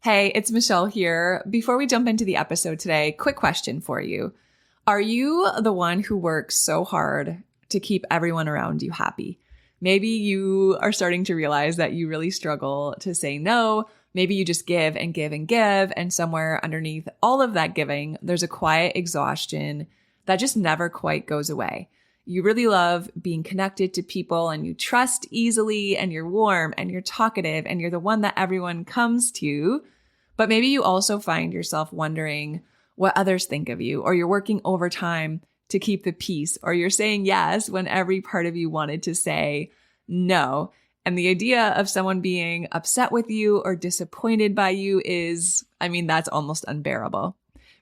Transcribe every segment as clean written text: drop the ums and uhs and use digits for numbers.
Hey, it's Michelle here. Before we jump into the episode today, quick question for you. Are you the one who works so hard to keep everyone around you happy? Maybe you are starting to realize that you really struggle to say no. Maybe you just give and give and give. And somewhere underneath all of that giving, there's a quiet exhaustion that just never quite goes away. You really love being connected to people and you trust easily and you're warm and you're talkative and you're the one that everyone comes to. But maybe you also find yourself wondering what others think of you, or you're working overtime to keep the peace, or you're saying yes when every part of you wanted to say no. And the idea of someone being upset with you or disappointed by you that's almost unbearable.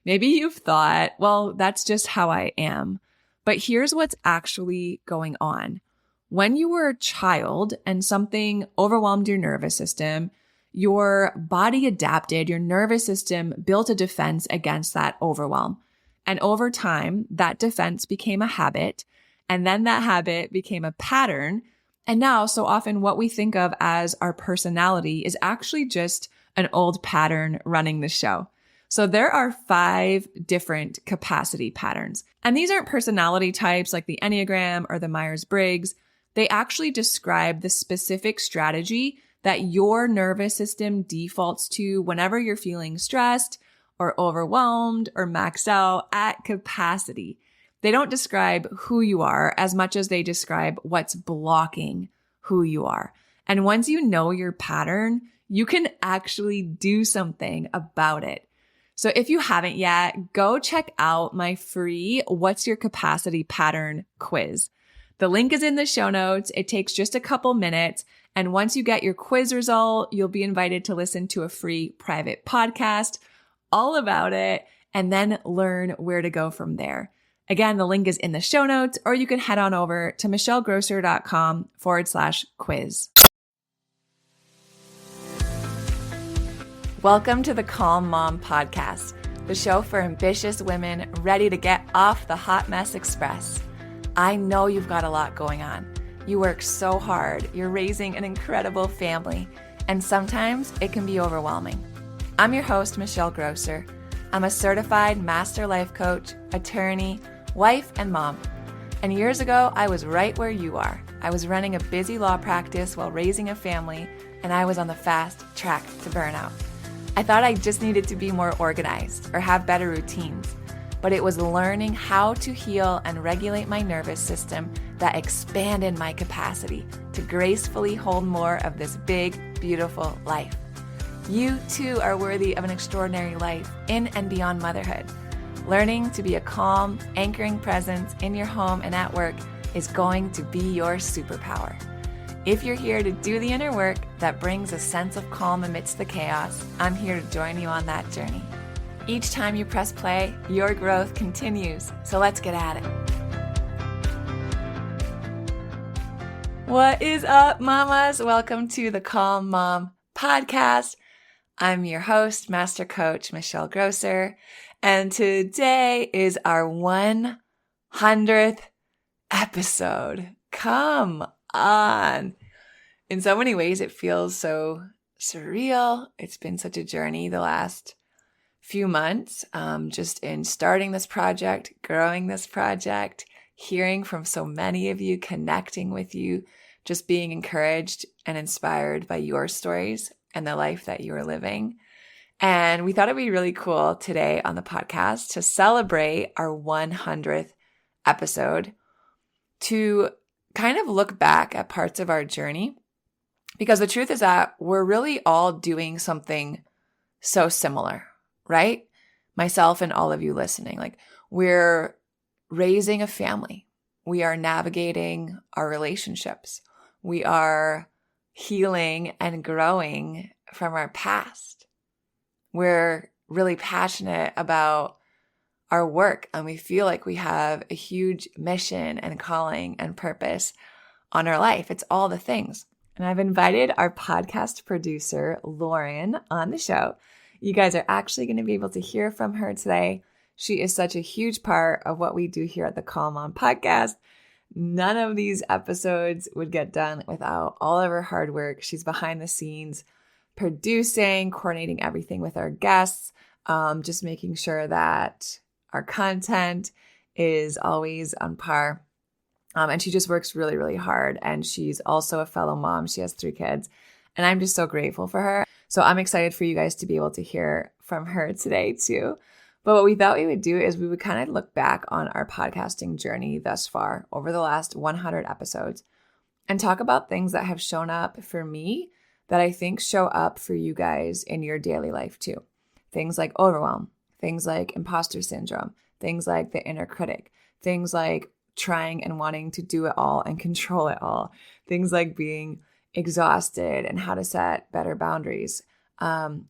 Maybe you've thought, well, that's just how I am. But here's what's actually going on. When you were a child and something overwhelmed your nervous system, your body adapted, your nervous system built a defense against that overwhelm. And over time, that defense became a habit, and then that habit became a pattern. And now, so often what we think of as our personality is actually just an old pattern running the show. So there are 5 different capacity patterns. And these aren't personality types like the Enneagram or the Myers-Briggs. They actually describe the specific strategy that your nervous system defaults to whenever you're feeling stressed or overwhelmed or maxed out at capacity. They don't describe who you are as much as they describe what's blocking who you are. And once you know your pattern, you can actually do something about it. So if you haven't yet, go check out my free What's Your Capacity Pattern quiz. The link is in the show notes. It takes just a couple minutes. And once you get your quiz result, you'll be invited to listen to a free private podcast all about it and then learn where to go from there. Again, the link is in the show notes, or you can head on over to michellegrosser.com/quiz. Welcome to the Calm Mom Podcast, the show for ambitious women ready to get off the hot mess express. I know you've got a lot going on. You work so hard, you're raising an incredible family, and sometimes it can be overwhelming. I'm your host, Michelle Grosser. I'm a certified master life coach, attorney, wife, and mom. And years ago, I was right where you are. I was running a busy law practice while raising a family, and I was on the fast track to burnout. I thought I just needed to be more organized or have better routines, but it was learning how to heal and regulate my nervous system that expanded my capacity to gracefully hold more of this big, beautiful life. You too are worthy of an extraordinary life in and beyond motherhood. Learning to be a calm, anchoring presence in your home and at work is going to be your superpower. If you're here to do the inner work that brings a sense of calm amidst the chaos, I'm here to join you on that journey. Each time you press play, your growth continues. So let's get at it. What is up, mamas? Welcome to the Calm Mom Podcast. I'm your host, Master Coach Michelle Grosser, and today is our 100th episode. Come on. In so many ways, it feels so surreal. It's been such a journey the last few months, just in starting this project, growing this project, hearing from so many of you, connecting with you, just being encouraged and inspired by your stories and the life that you are living. And we thought it'd be really cool today on the podcast to celebrate our 100th episode, to kind of look back at parts of our journey, because the truth is that we're really all doing something so similar, right? Myself and all of you listening, like we're raising a family. We are navigating our relationships. We are healing and growing from our past. We're really passionate about our work, and we feel like we have a huge mission and calling and purpose on our life. It's all the things. And I've invited our podcast producer, Lauren, on the show. You guys are actually going to be able to hear from her today. She is such a huge part of what we do here at the Calm Mom Podcast. None of these episodes would get done without all of her hard work. She's behind the scenes, producing, coordinating everything with our guests, just making sure that our content is always on par. And she just works really, really hard. And she's also a fellow mom. She has 3 kids. And I'm just so grateful for her. So I'm excited for you guys to be able to hear from her today too. But what we thought we would do is we would kind of look back on our podcasting journey thus far over the last 100 episodes and talk about things that have shown up for me that I think show up for you guys in your daily life too. Things like overwhelm, things like imposter syndrome, things like the inner critic, things like trying and wanting to do it all and control it all, things like being exhausted and how to set better boundaries.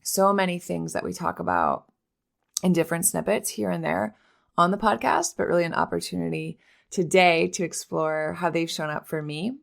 So many things that we talk about in different snippets here and there on the podcast, but really an opportunity today to explore how they've shown up for me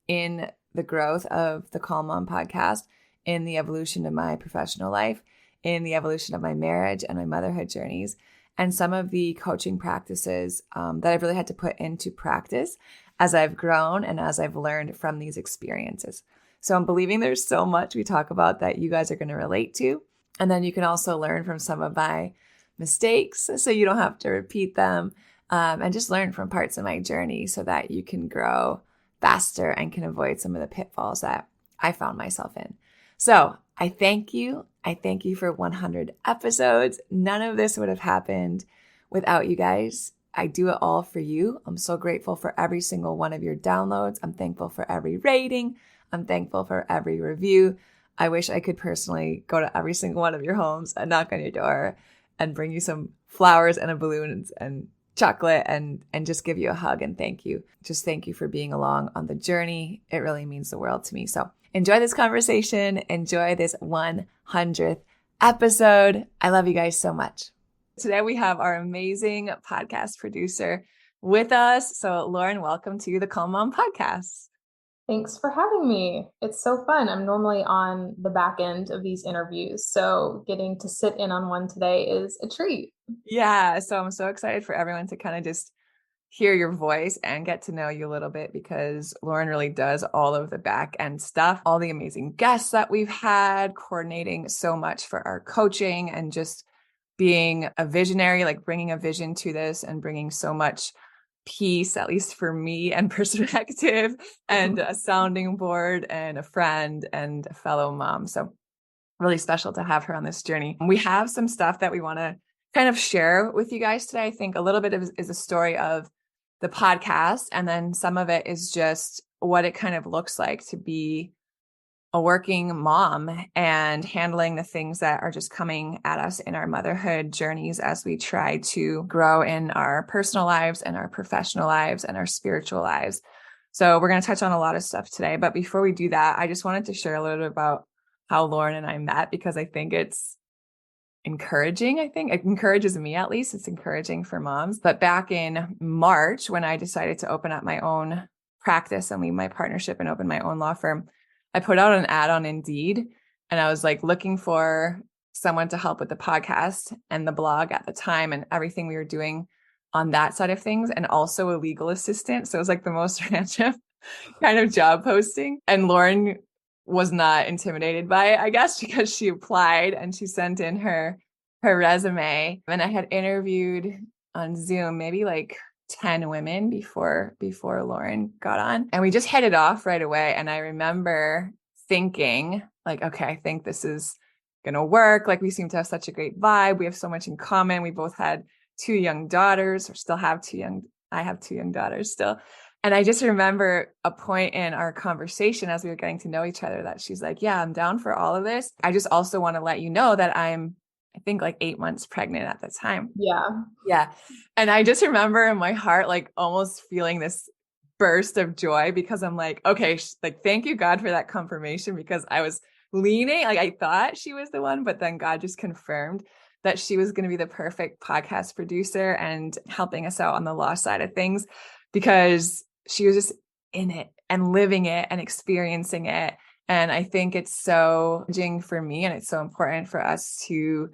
in the growth of the Calm Mom podcast, in the evolution of my professional life, in the evolution of my marriage and my motherhood journeys, and some of the coaching practices that I've really had to put into practice as I've grown and as I've learned from these experiences. So I'm believing there's so much we talk about that you guys are going to relate to. And then you can also learn from some of my mistakes so you don't have to repeat them, and just learn from parts of my journey so that you can grow faster and can avoid some of the pitfalls that I found myself in. So I thank you. I thank you for 100 episodes. None of this would have happened without you guys. I do it all for you. I'm so grateful for every single one of your downloads. I'm thankful for every rating. I'm thankful for every review. I wish I could personally go to every single one of your homes and knock on your door and bring you some flowers and a balloon and chocolate and just give you a hug and thank you. Just thank you for being along on the journey. It really means the world to me. So enjoy this conversation. Enjoy this 100th episode. I love you guys so much. Today we have our amazing podcast producer with us. So Lauren, welcome to the Calm Mom podcast. Thanks for having me. It's so fun. I'm normally on the back end of these interviews, so getting to sit in on one today is a treat. Yeah, so I'm so excited for everyone to kind of just hear your voice and get to know you a little bit, because Lauren really does all of the back end stuff, all the amazing guests that we've had, coordinating so much for our coaching and just being a visionary, like bringing a vision to this and bringing so much peace, at least for me, and perspective, and a sounding board and a friend and a fellow mom. So really special to have her on this journey. We have some stuff that we want to kind of share with you guys today. I think a little bit is a story of the podcast, and then some of it is just what it kind of looks like to be a working mom and handling the things that are just coming at us in our motherhood journeys as we try to grow in our personal lives and our professional lives and our spiritual lives. So we're going to touch on a lot of stuff today. But before we do that, I just wanted to share a little bit about how Lauren and I met, because I think it's encouraging. I think it encourages me, at least. It's encouraging for moms. But back in March, when I decided to open up my own practice and leave my partnership and open my own law firm, I put out an ad on Indeed, and I was like looking for someone to help with the podcast and the blog at the time and everything we were doing on that side of things, and also a legal assistant. So it was like the most random kind of job posting. And Lauren was not intimidated by it, I guess, because she applied and she sent in her resume. And I had interviewed on Zoom maybe like 10 women before Lauren got on, and we just hit it off right away. And I remember thinking like, okay, I think this is going to work. Like, we seem to have such a great vibe. We have so much in common. We both had 2 young daughters, or still have I have 2 young daughters still. And I just remember a point in our conversation as we were getting to know each other that she's like, yeah, I'm down for all of this. I just also want to let you know that I think like 8 months pregnant at the time. Yeah. And I just remember in my heart, like almost feeling this burst of joy, because I'm like, okay, like, thank you, God, for that confirmation, because I was leaning, like I thought she was the one, but then God just confirmed that she was going to be the perfect podcast producer and helping us out on the law side of things, because she was just in it and living it and experiencing it. And I think it's so challenging for me, and it's so important for us to,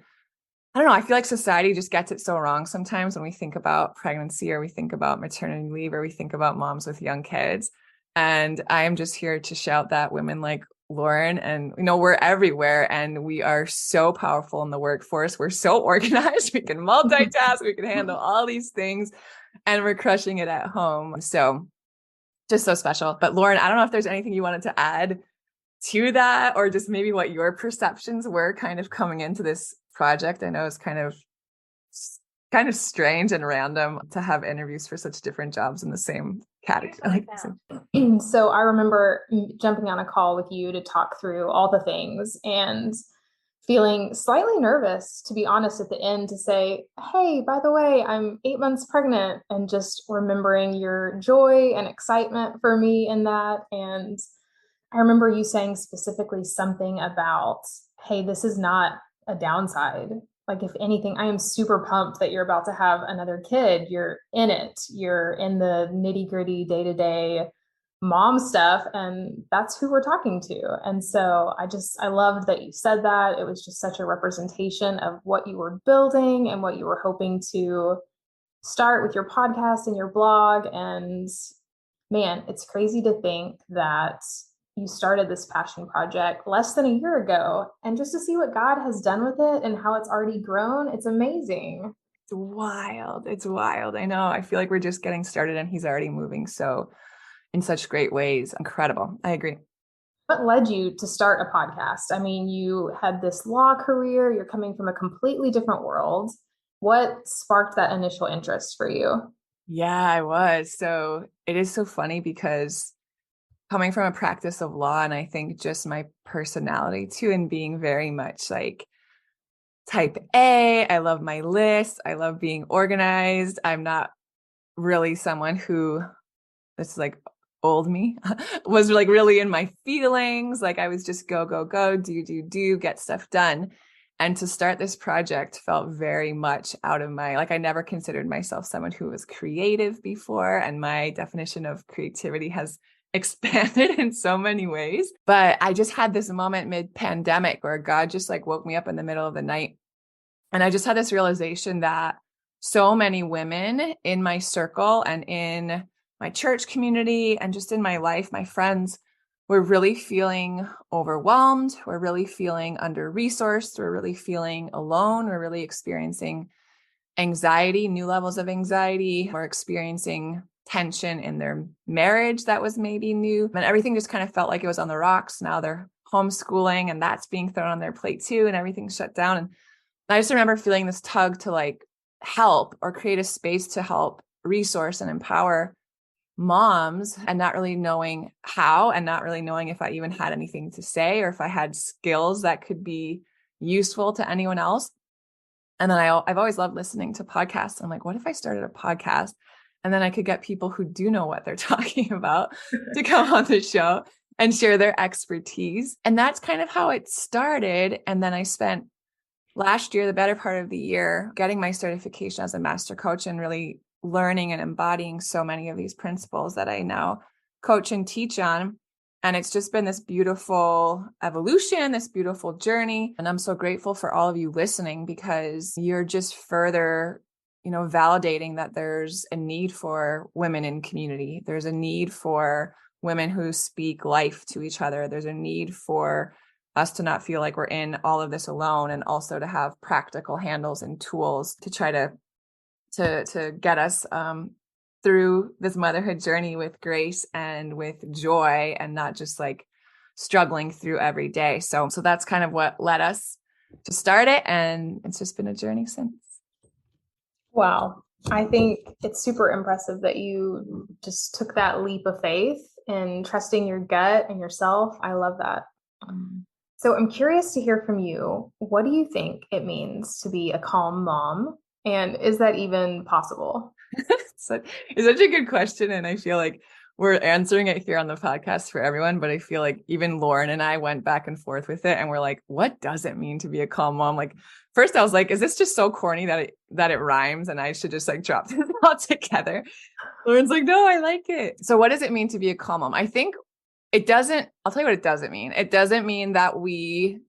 I don't know, I feel like society just gets it so wrong sometimes when we think about pregnancy, or we think about maternity leave, or we think about moms with young kids. And I am just here to shout that women like Lauren, and we're everywhere and we are so powerful in the workforce. We're so organized. We can multitask. We can handle all these things and we're crushing it at home. So just so special. But Lauren, I don't know if there's anything you wanted to add to that or just maybe what your perceptions were kind of coming into this project. I know it's kind of strange and random to have interviews for such different jobs in the same category. So I remember jumping on a call with you to talk through all the things and feeling slightly nervous, to be honest, at the end to say, hey, by the way, I'm 8 months pregnant, and just remembering your joy and excitement for me in that. And I remember you saying specifically something about, hey, this is not a downside. Like, if anything, I am super pumped that you're about to have another kid. You're in it. You're in the nitty gritty day-to-day mom stuff. And that's who we're talking to. And so I loved that you said that. It was just such a representation of what you were building and what you were hoping to start with your podcast and your blog. And man, it's crazy to think that you started this passion project less than a year ago, and just to see what God has done with it and how it's already grown, it's amazing. It's wild. It's wild. I know. I feel like we're just getting started and he's already moving in such great ways. Incredible. I agree. What led you to start a podcast? I mean, you had this law career, you're coming from a completely different world. What sparked that initial interest for you? Yeah, I was. So it is so funny because coming from a practice of law, and I think just my personality too, and being very much like type A, I love my list. I love being organized. I'm not really someone who, it's like old me, was like really in my feelings. Like I was just go, go, go, do, get stuff done. And to start this project felt very much out of I never considered myself someone who was creative before. And my definition of creativity has expanded in so many ways. But I just had this moment mid-pandemic where God just like woke me up in the middle of the night. And I just had this realization that so many women in my circle and in my church community and just in my life, my friends, we're really feeling overwhelmed. We're really feeling under-resourced. We're really feeling alone. We're really experiencing anxiety, new levels of anxiety. We're experiencing tension in their marriage that was maybe new. And everything just kind of felt like it was on the rocks. Now they're homeschooling and that's being thrown on their plate too. And everything's shut down. And I just remember feeling this tug to like help or create a space to help resource and empower moms, and not really knowing how, and not really knowing if I even had anything to say or if I had skills that could be useful to anyone else. And then I've always loved listening to podcasts. I'm like, what if I started a podcast and then I could get people who do know what they're talking about to come on the show and share their expertise. And that's kind of how it started. And then I spent last year, the better part of the year, getting my certification as a master coach and really learning and embodying so many of these principles that I now coach and teach on. And it's just been this beautiful evolution, this beautiful journey. And I'm so grateful for all of you listening because you're just further, validating that there's a need for women in community. There's a need for women who speak life to each other. There's a need for us to not feel like we're in all of this alone, and also to have practical handles and tools to try to get us through this motherhood journey with grace and with joy, and not just like struggling through every day. So that's kind of what led us to start it. And it's just been a journey since. Wow. I think it's super impressive that you just took that leap of faith in trusting your gut and yourself. I love that. So I'm curious to hear from you. What do you think it means to be a calm mom? And is that even possible? It's such a good question. And I feel like we're answering it here on the podcast for everyone. But I feel like even Lauren and I went back and forth with it. And we're like, what does it mean to be a calm mom? Like, first I was like, is this just so corny that it rhymes and I should just like drop this all together? Lauren's like, no, I like it. So what does it mean to be a calm mom? I think I'll tell you what it doesn't mean. It doesn't mean that we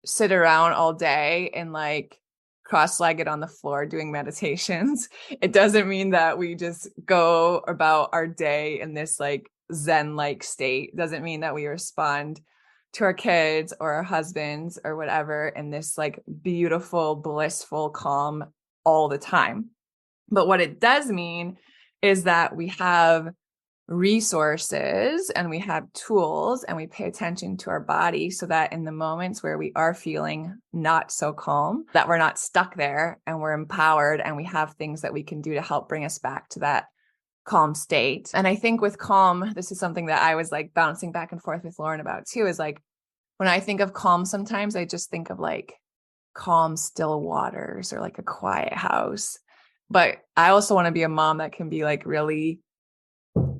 sit around all day and like cross-legged on the floor doing meditations. It doesn't mean that we just go about our day in this like Zen-like state. It doesn't mean that we respond to our kids or our husbands or whatever in this like beautiful, blissful calm all the time. But what it does mean is that we have resources and we have tools and we pay attention to our body so that in the moments where we are feeling not so calm, that we're not stuck there and we're empowered and we have things that we can do to help bring us back to that calm state. And I think with calm, this is something that I was like bouncing back and forth with Lauren about too, is like when I think of calm, sometimes I just think of like calm, still waters or like a quiet house. But I also want to be a mom that can be like really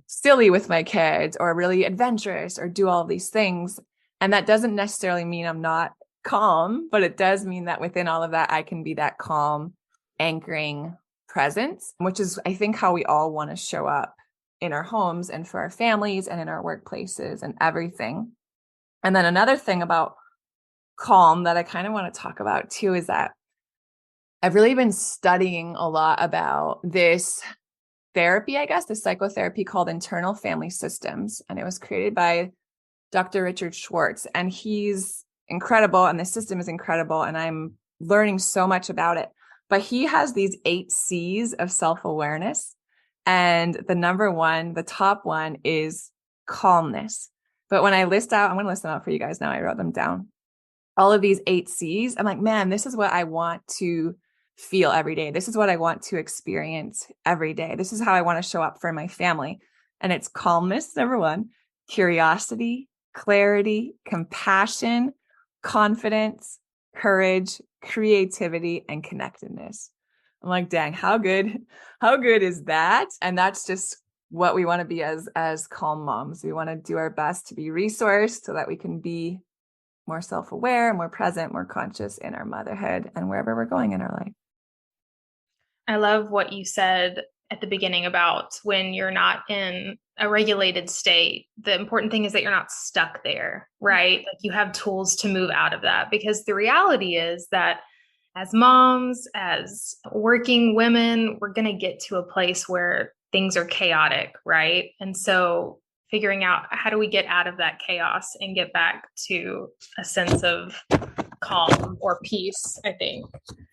silly with my kids or really adventurous or do all of these things. And that doesn't necessarily mean I'm not calm, but it does mean that within all of that, I can be that calm, anchoring presence, which is, I think, how we all want to show up in our homes and for our families and in our workplaces and everything. And then another thing about calm that I kind of want to talk about too is that I've really been studying a lot about this therapy, I guess, this psychotherapy called internal family systems. And it was created by Dr. Richard Schwartz. And he's incredible. And the system is incredible. And I'm learning so much about it. But he has these 8 C's of self-awareness. And the number one, the top one is calmness. But when I list out, I'm going to list them out for you guys now. I wrote them down. All of these 8 C's, I'm like, man, this is what I want to feel every day. This is what I want to experience every day. This is how I want to show up for my family. And it's calmness, number one, curiosity, clarity, compassion, confidence, courage, creativity, and connectedness. I'm like, dang, how good is that? And that's just what we want to be as calm moms. We want to do our best to be resourced so that we can be more self-aware, more present, more conscious in our motherhood and wherever we're going in our life. I love what you said at the beginning about when you're not in a regulated state, the important thing is that you're not stuck there, right? Like you have tools to move out of that, because the reality is that as moms, as working women, we're going to get to a place where things are chaotic, right? And so figuring out how do we get out of that chaos and get back to a sense of calm or peace, I think.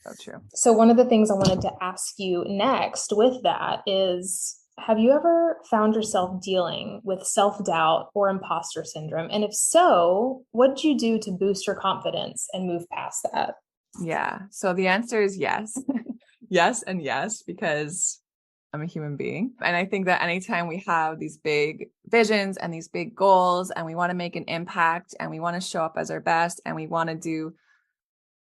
So true. So one of the things I wanted to ask you next with that is, have you ever found yourself dealing with self-doubt or imposter syndrome? And if so, what did you do to boost your confidence and move past that? Yeah. So the answer is yes. Yes and yes, because I'm a human being. And I think that anytime we have these big visions and these big goals and we want to make an impact and we want to show up as our best and we want to do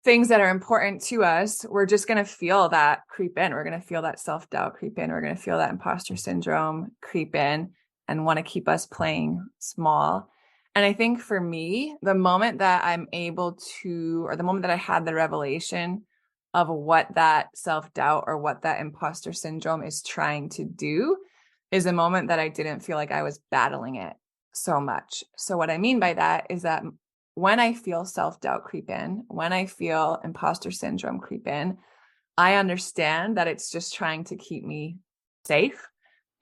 things that are important to us, we're just going to feel that creep in. We're going to feel that self-doubt creep in. We're going to feel that imposter syndrome creep in and want to keep us playing small. And I think for me, the moment that I'm able to, or the moment that I had the revelation of what that self-doubt or what that imposter syndrome is trying to do, is a moment that I didn't feel like I was battling it so much. So what I mean by that is that when I feel self-doubt creep in, when I feel imposter syndrome creep in, I understand that it's just trying to keep me safe.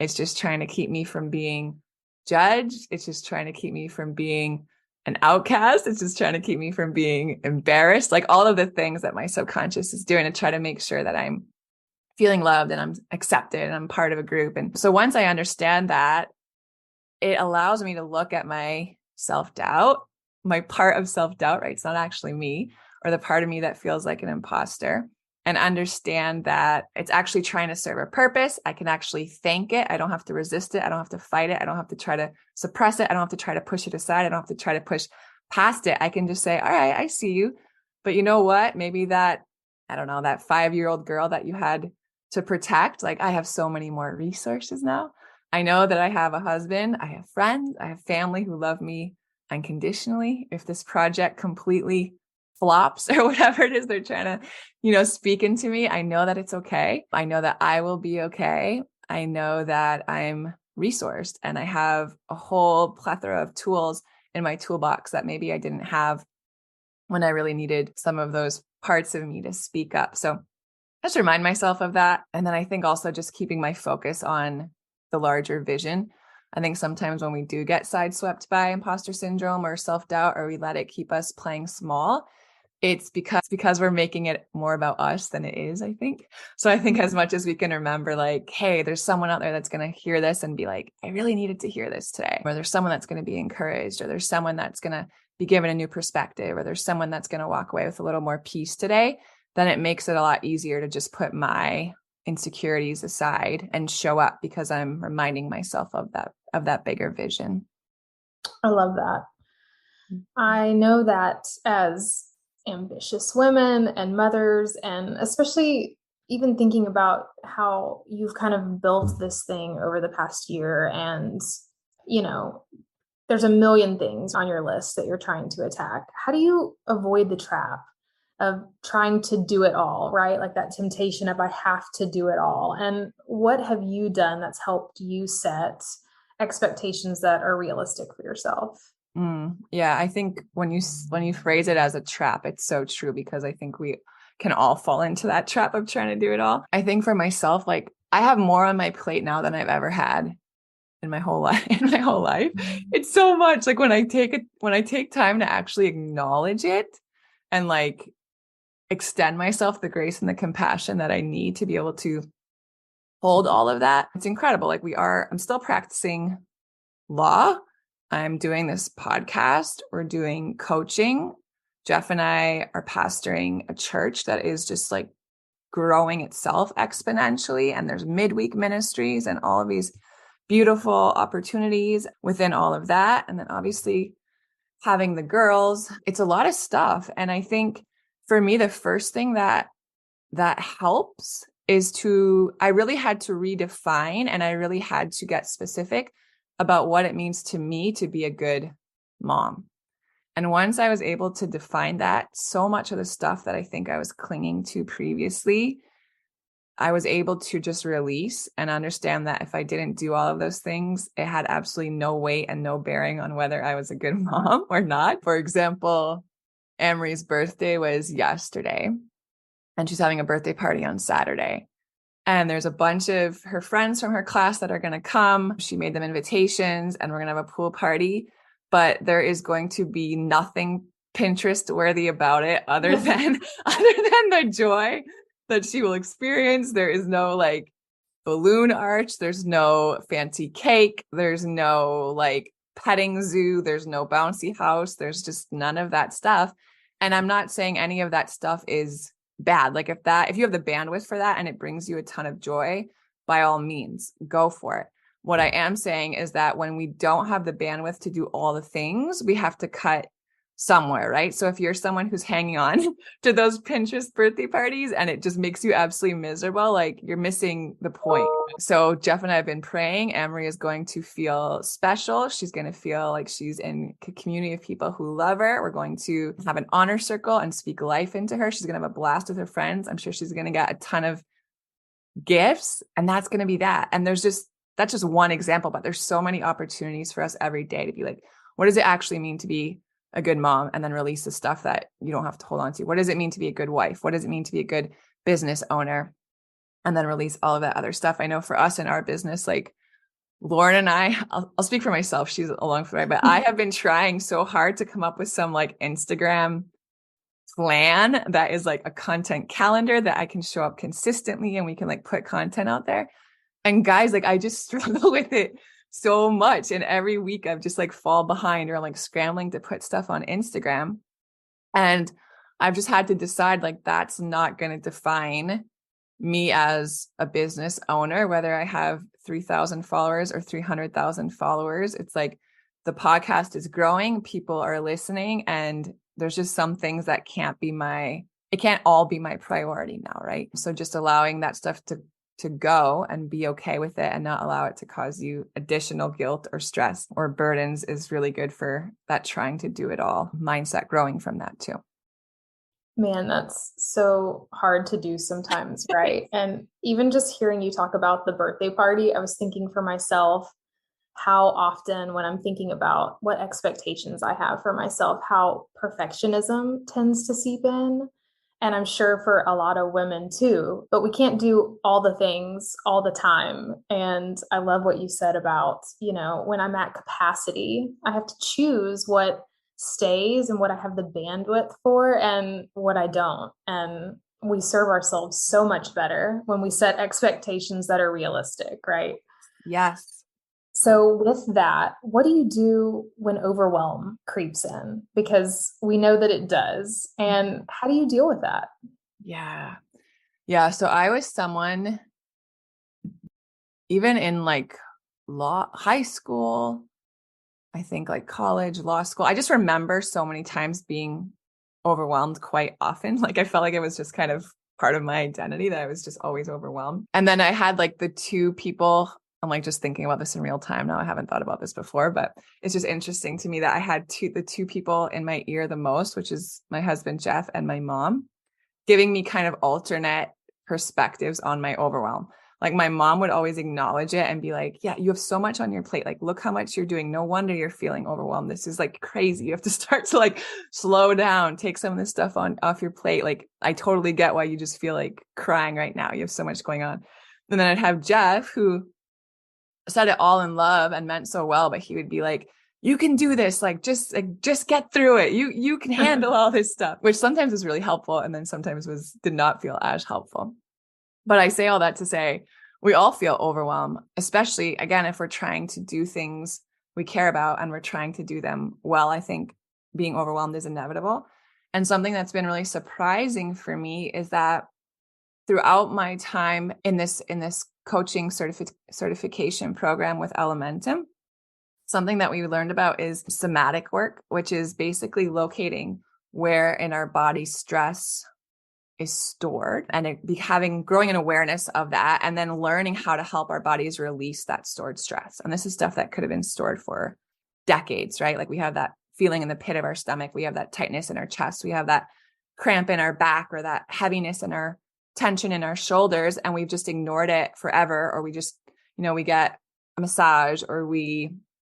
It's just trying to keep me from being judged. It's just trying to keep me from being an outcast. It's just trying to keep me from being embarrassed. Like all of the things that my subconscious is doing to try to make sure that I'm feeling loved and I'm accepted and I'm part of a group. And so once I understand that, it allows me to look at my self-doubt, my part of self-doubt, right? It's not actually me, or the part of me that feels like an imposter, and understand that it's actually trying to serve a purpose. I can actually thank it. I don't have to resist it. I don't have to fight it. I don't have to try to suppress it. I don't have to try to push it aside. I don't have to try to push past it. I can just say, all right, I see you. But you know what? Maybe that, I don't know, that 5-year-old girl that you had to protect, like I have so many more resources now. I know that I have a husband, I have friends, I have family who love me unconditionally. If this project completely flops or whatever it is they're trying to, speak into me, I know that it's okay. I know that I will be okay. I know that I'm resourced and I have a whole plethora of tools in my toolbox that maybe I didn't have when I really needed some of those parts of me to speak up. So just remind myself of that. And then I think also just keeping my focus on the larger vision I think sometimes when we do get sideswept by imposter syndrome or self-doubt, or we let it keep us playing small, it's because we're making it more about us than it is, I think. So I think as much as we can remember, like, hey, there's someone out there that's going to hear this and be like, I really needed to hear this today. Or there's someone that's going to be encouraged, or there's someone that's going to be given a new perspective, or there's someone that's going to walk away with a little more peace today, then it makes it a lot easier to just put my insecurities aside and show up because I'm reminding myself of that bigger vision. I love that. I know that as ambitious women and mothers, and especially even thinking about how you've kind of built this thing over the past year, and you know, there's a million things on your list that you're trying to attack. How do you avoid the trap of trying to do it all, right? Like that temptation of I have to do it all. And what have you done that's helped you set expectations that are realistic for yourself? Yeah, I think when you phrase it as a trap, it's so true, because I think we can all fall into that trap of trying to do it all. I think for myself, like, I have more on my plate now than I've ever had in my whole life. It's so much. Like when I take time to actually acknowledge it and like extend myself the grace and the compassion that I need to be able to hold all of that, it's incredible. I'm still practicing law. I'm doing this podcast. We're doing coaching. Jeff and I are pastoring a church that is just like growing itself exponentially. And there's midweek ministries and all of these beautiful opportunities within all of that. And then obviously having the girls, it's a lot of stuff. And I think for me, the first thing that helps is I really had to redefine, and I really had to get specific about what it means to me to be a good mom. And once I was able to define that, so much of the stuff that I think I was clinging to previously, I was able to just release and understand that if I didn't do all of those things, it had absolutely no weight and no bearing on whether I was a good mom or not. For example, Amory's birthday was yesterday, and she's having a birthday party on Saturday. And there's a bunch of her friends from her class that are going to come. She made them invitations, and we're going to have a pool party. But there is going to be nothing Pinterest worthy about it other than the joy that she will experience. There is no like balloon arch. There's no fancy cake. There's no like petting zoo. There's no bouncy house. There's just none of that stuff. And I'm not saying any of that stuff is bad. Like if you have the bandwidth for that and it brings you a ton of joy, by all means, go for it. What I am saying is that when we don't have the bandwidth to do all the things, we have to cut somewhere, right? So if you're someone who's hanging on to those Pinterest birthday parties and it just makes you absolutely miserable, like you're missing the point. So Jeff and I have been praying. Amory is going to feel special. She's going to feel like she's in a community of people who love her. We're going to have an honor circle and speak life into her. She's going to have a blast with her friends. I'm sure she's going to get a ton of gifts, and that's going to be that. And that's just one example, but there's so many opportunities for us every day to be like, what does it actually mean to be a good mom? And then release the stuff that you don't have to hold on to. What does it mean to be a good wife? What does it mean to be a good business owner? And then release all of that other stuff. I know for us in our business, like Lauren and I'll speak for myself. She's along for me, but I have been trying so hard to come up with some like Instagram plan that is like a content calendar that I can show up consistently and we can like put content out there. And guys, like I just struggle with it so much. And every week I've just like fall behind, or I'm like scrambling to put stuff on Instagram. And I've just had to decide like that's not going to define me as a business owner, whether I have 3,000 followers or 300,000 followers. It's like the podcast is growing, people are listening, and there's just some things that it can't all be my priority now, right? So just allowing that stuff to go and be okay with it and not allow it to cause you additional guilt or stress or burdens is really good for that trying to do it all mindset, growing from that too. Man, that's so hard to do sometimes, right? And even just hearing you talk about the birthday party, I was thinking for myself, how often when I'm thinking about what expectations I have for myself, how perfectionism tends to seep in. And I'm sure for a lot of women too, but we can't do all the things all the time. And I love what you said about, when I'm at capacity, I have to choose what stays and what I have the bandwidth for and what I don't. And we serve ourselves so much better when we set expectations that are realistic, right? Yes. So, with that, what do you do when overwhelm creeps in? Because we know that it does. And how do you deal with that? Yeah. Yeah. So I was someone, even in like high school, I think like college, law school, I just remember so many times being overwhelmed quite often. Like I felt like it was just kind of part of my identity that I was just always overwhelmed. And then I had like the two people, I'm like just thinking about this in real time now. I haven't thought about this before, but it's just interesting to me that I had the two people in my ear the most, which is my husband, Jeff, and my mom, giving me kind of alternate perspectives on my overwhelm. Like my mom would always acknowledge it and be like, yeah, you have so much on your plate. Like, look how much you're doing. No wonder you're feeling overwhelmed. This is like crazy. You have to start to like slow down, take some of this stuff off your plate. Like, I totally get why you just feel like crying right now. You have so much going on. And then I'd have Jeff, who said it all in love and meant so well, but he would be like, you can do this. Just get through it. You can handle all this stuff, which sometimes was really helpful. And then sometimes did not feel as helpful. But I say all that to say, we all feel overwhelmed, especially again, if we're trying to do things we care about and we're trying to do them well. I think being overwhelmed is inevitable. And something that's been really surprising for me is that throughout my time in this coaching certification program with Elementum, something that we learned about is somatic work, which is basically locating where in our body stress is stored and growing an awareness of that, and then learning how to help our bodies release that stored stress. And this is stuff that could have been stored for decades, right? Like we have that feeling in the pit of our stomach. We have that tightness in our chest. We have that cramp in our back or that heaviness in our tension in our shoulders. And we've just ignored it forever. Or we just, we get a massage or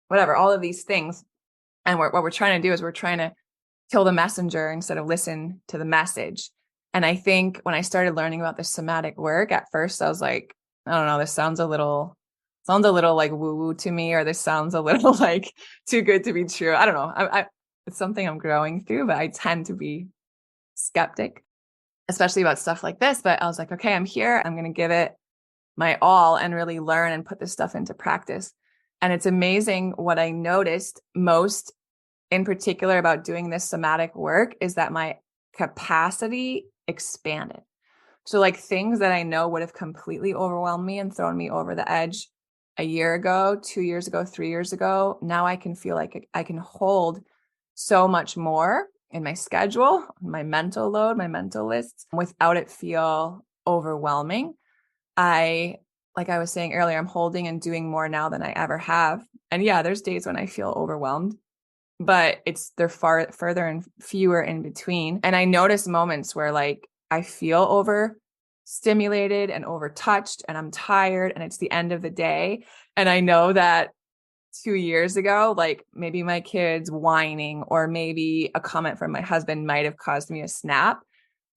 whatever, all of these things. And what we're trying to do is we're trying to kill the messenger instead of listen to the message. And I think when I started learning about the somatic work, at first I was like, I don't know, this sounds a little like woo-woo to me, or this sounds a little like too good to be true. I don't know. It's something I'm growing through, but I tend to be skeptic, especially about stuff like this. But I was like, okay, I'm here. I'm going to give it my all and really learn and put this stuff into practice. And it's amazing what I noticed most in particular about doing this somatic work is that my capacity expanded. So like things that I know would have completely overwhelmed me and thrown me over the edge a year ago, 2 years ago, 3 years ago, now I can feel like I can hold so much more in my schedule, my mental load, my mental lists without it feel overwhelming. Like I was saying earlier, I'm holding and doing more now than I ever have. And yeah, there's days when I feel overwhelmed, but they're further and fewer in between. And I notice moments where like I feel overstimulated and overtouched and I'm tired and it's the end of the day. And I know that 2 years ago, like maybe my kids whining or maybe a comment from my husband might have caused me a snap,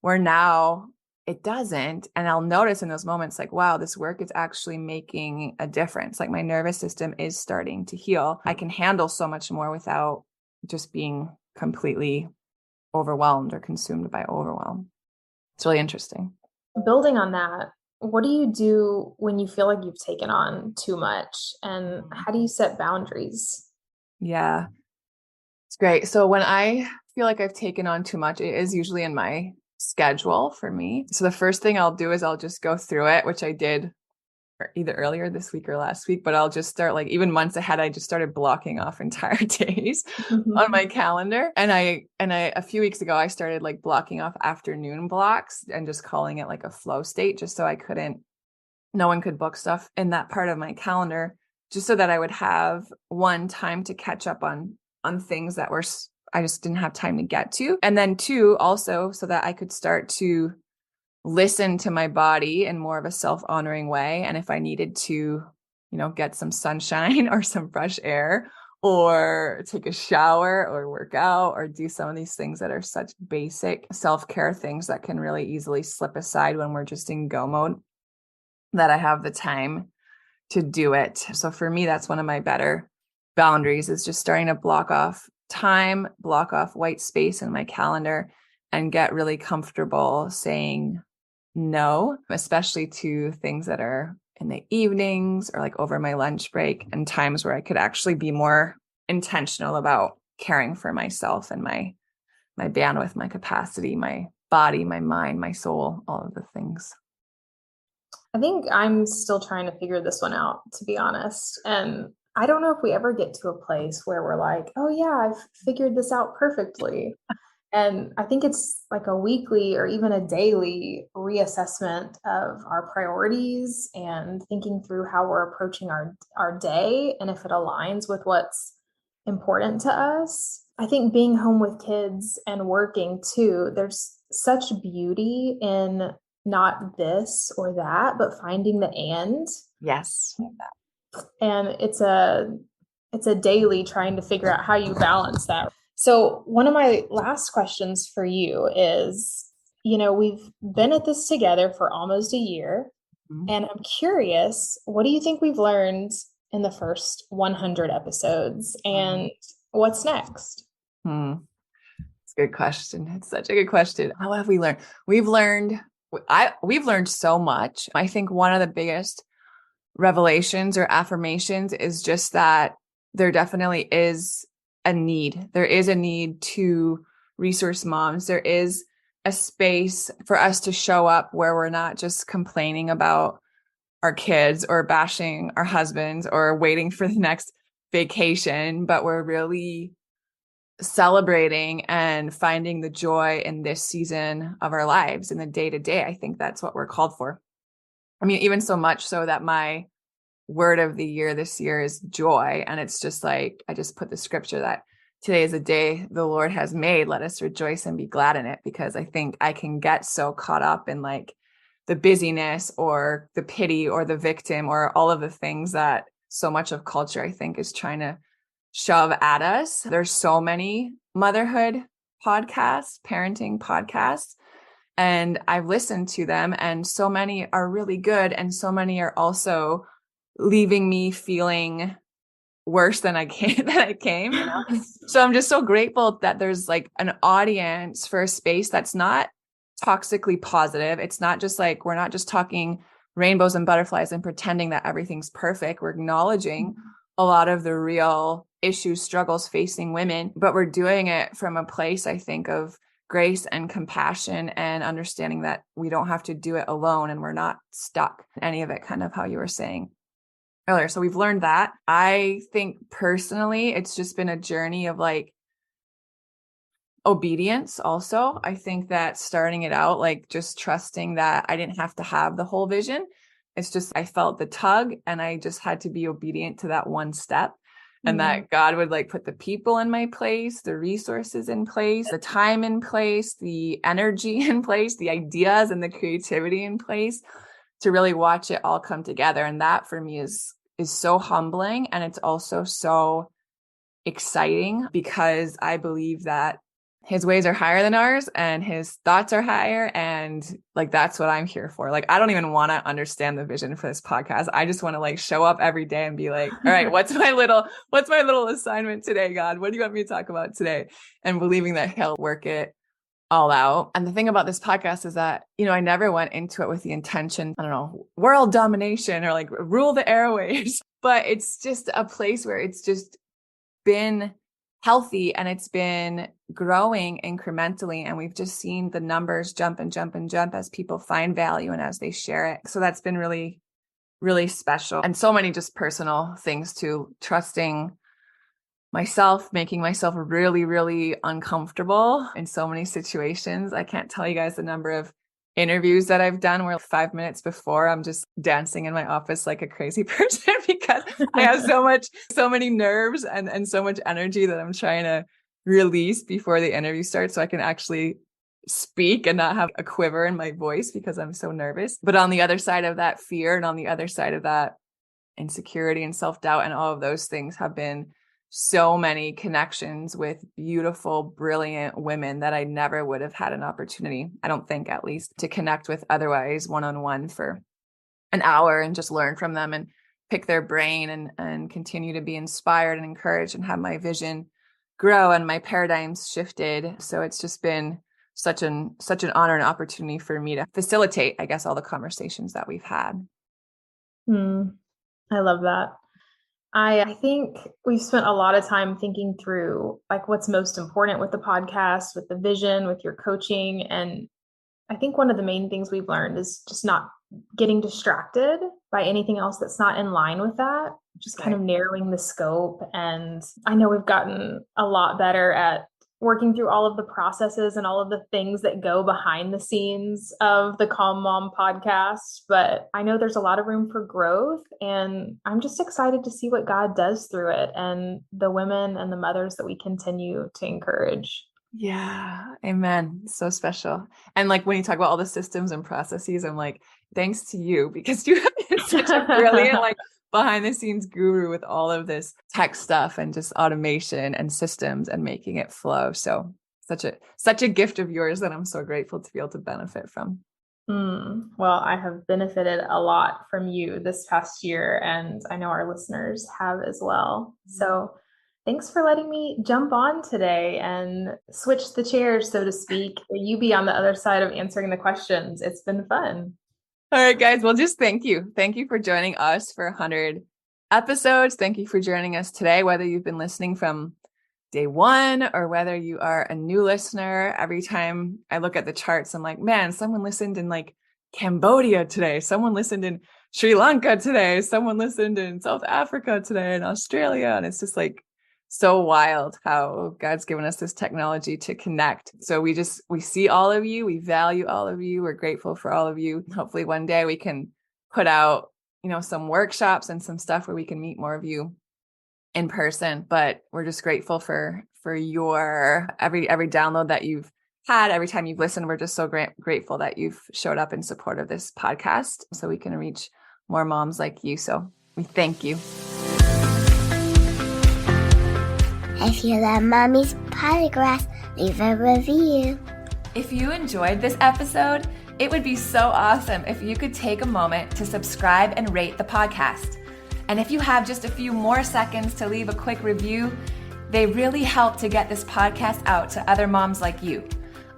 where now it doesn't. And I'll notice in those moments like, wow, this work is actually making a difference. Like my nervous system is starting to heal. I can handle so much more without just being completely overwhelmed or consumed by overwhelm. It's really interesting. Building on that, what do you do when you feel like you've taken on too much? And how do you set boundaries? Yeah, it's great. So when I feel like I've taken on too much, it is usually in my schedule for me. So the first thing I'll do is I'll just go through it, which I did either earlier this week or last week, but I'll just start like even months ahead. I just started blocking off entire days on my calendar. And I a few weeks ago, I started like blocking off afternoon blocks and just calling it like a flow state, just so no one could book stuff in that part of my calendar, just so that I would have one, time to catch up on things that I just didn't have time to get to. And then two, also so that I could start to listen to my body in more of a self-honoring way. And if I needed to, get some sunshine or some fresh air, or take a shower or work out or do some of these things that are such basic self-care things that can really easily slip aside when we're just in go mode, that I have the time to do it. So for me, that's one of my better boundaries, is just starting to block off time, block off white space in my calendar, and get really comfortable saying no, especially to things that are in the evenings or like over my lunch break, and times where I could actually be more intentional about caring for myself and my bandwidth, my capacity, my body, my mind, my soul, all of the things. I think I'm still trying to figure this one out, to be honest. And I don't know if we ever get to a place where we're like, oh, yeah, I've figured this out perfectly. And I think it's like a weekly or even a daily reassessment of our priorities and thinking through how we're approaching our day and if it aligns with what's important to us. I think being home with kids and working too, there's such beauty in not this or that, but finding the and. Yes. And it's a daily trying to figure out how you balance that. So one of my last questions for you is, we've been at this together for almost a year, and I'm curious, what do you think we've learned in the first 100 episodes, and what's next? It's a good question. It's such a good question. How have we learned? We've learned so much. I think one of the biggest revelations or affirmations is just that there definitely is a need. There is a need to resource moms. There is a space for us to show up where we're not just complaining about our kids or bashing our husbands or waiting for the next vacation, but we're really celebrating and finding the joy in this season of our lives, in the day to day. I think that's what we're called for. I mean, even so much so that my word of the year this year is joy. And it's just like, I just put the scripture that today is a day the Lord has made. Let us rejoice and be glad in it, because I think I can get so caught up in like the busyness or the pity or the victim or all of the things that so much of culture, I think, is trying to shove at us. There's so many motherhood podcasts, parenting podcasts, and I've listened to them, and so many are really good, and so many are also leaving me feeling worse than I came, So I'm just so grateful that there's like an audience for a space that's not toxically positive. It's not just like, we're not just talking rainbows and butterflies and pretending that everything's perfect. We're acknowledging a lot of the real issues, struggles facing women, but we're doing it from a place, I think, of grace and compassion and understanding that we don't have to do it alone and we're not stuck. Any of it, kind of how you were saying earlier. So we've learned that. I think personally, it's just been a journey of like obedience also. I think that starting it out, like just trusting that I didn't have to have the whole vision. It's just, I felt the tug and I just had to be obedient to that one step. And that God would like put the people in my place, the resources in place, the time in place, the energy in place, the ideas and the creativity in place to really watch it all come together. And that for me is so humbling. And it's also so exciting, because I believe that his ways are higher than ours and his thoughts are higher. And like, that's what I'm here for. Like, I don't even want to understand the vision for this podcast. I just want to like show up every day and be like, all right, what's my little assignment today, God? What do you want me to talk about today? And believing that he'll work it all out. And the thing about this podcast is that, I never went into it with the intention, I don't know, world domination or like rule the airwaves, but it's just a place where it's just been healthy and it's been growing incrementally. And we've just seen the numbers jump and jump and jump as people find value and as they share it. So that's been really, really special. And so many just personal things too, trusting myself, making myself really, really uncomfortable in so many situations. I can't tell you guys the number of interviews that I've done where 5 minutes before I'm just dancing in my office like a crazy person because I have so many nerves and so much energy that I'm trying to release before the interview starts so I can actually speak and not have a quiver in my voice because I'm so nervous. But on the other side of that fear and on the other side of that insecurity and self-doubt and all of those things have been so many connections with beautiful, brilliant women that I never would have had an opportunity, I don't think at least, to connect with otherwise one-on-one for an hour and just learn from them and pick their brain and continue to be inspired and encouraged and have my vision grow and my paradigms shifted. So it's just been such an honor and opportunity for me to facilitate, I guess, all the conversations that we've had. I love that. I think we've spent a lot of time thinking through like what's most important with the podcast, with the vision, with your coaching. And I think one of the main things we've learned is just not getting distracted by anything else that's not in line with that, just kind of narrowing the scope. And I know we've gotten a lot better at working through all of the processes and all of the things that go behind the scenes of the Calm Mom podcast. But I know there's a lot of room for growth, and I'm just excited to see what God does through it and the women and the mothers that we continue to encourage. Yeah. Amen. So special. And like when you talk about all the systems and processes, I'm like, thanks to you, because you have been such a brilliant, like behind the scenes guru with all of this tech stuff and just automation and systems and making it flow. So such a gift of yours that I'm so grateful to be able to benefit from. Well, I have benefited a lot from you this past year, and I know our listeners have as well. So thanks for letting me jump on today and switch the chairs, so to speak. You be on the other side of answering the questions. It's been fun. All right, guys. Well, just thank you. Thank you for joining us for 100 episodes. Thank you for joining us today, whether you've been listening from day one or whether you are a new listener. Every time I look at the charts, I'm like, man, someone listened in like Cambodia today. Someone listened in Sri Lanka today. Someone listened in South Africa today and Australia. And it's just like so wild how God's given us this technology to connect. So we see all of you. We value all of you. We're grateful for all of you. Hopefully one day we can put out, some workshops and some stuff where we can meet more of you in person. But we're just grateful for your every download that you've had, every time you've listened. We're just so grateful that you've showed up in support of this podcast so we can reach more moms like you. So we thank you. If you love Mommy's Podcast, leave a review. If you enjoyed this episode, it would be so awesome if you could take a moment to subscribe and rate the podcast. And if you have just a few more seconds to leave a quick review, they really help to get this podcast out to other moms like you.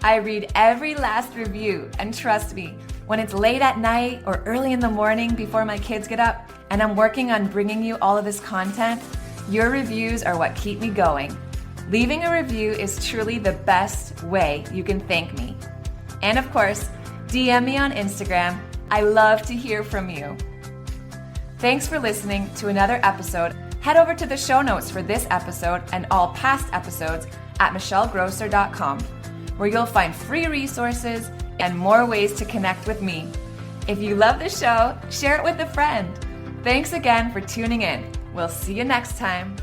I read every last review, and trust me, when it's late at night or early in the morning before my kids get up and I'm working on bringing you all of this content, your reviews are what keep me going. Leaving a review is truly the best way you can thank me. And of course, DM me on Instagram. I love to hear from you. Thanks for listening to another episode. Head over to the show notes for this episode and all past episodes at michellegrosser.com, where you'll find free resources and more ways to connect with me. If you love the show, share it with a friend. Thanks again for tuning in. We'll see you next time.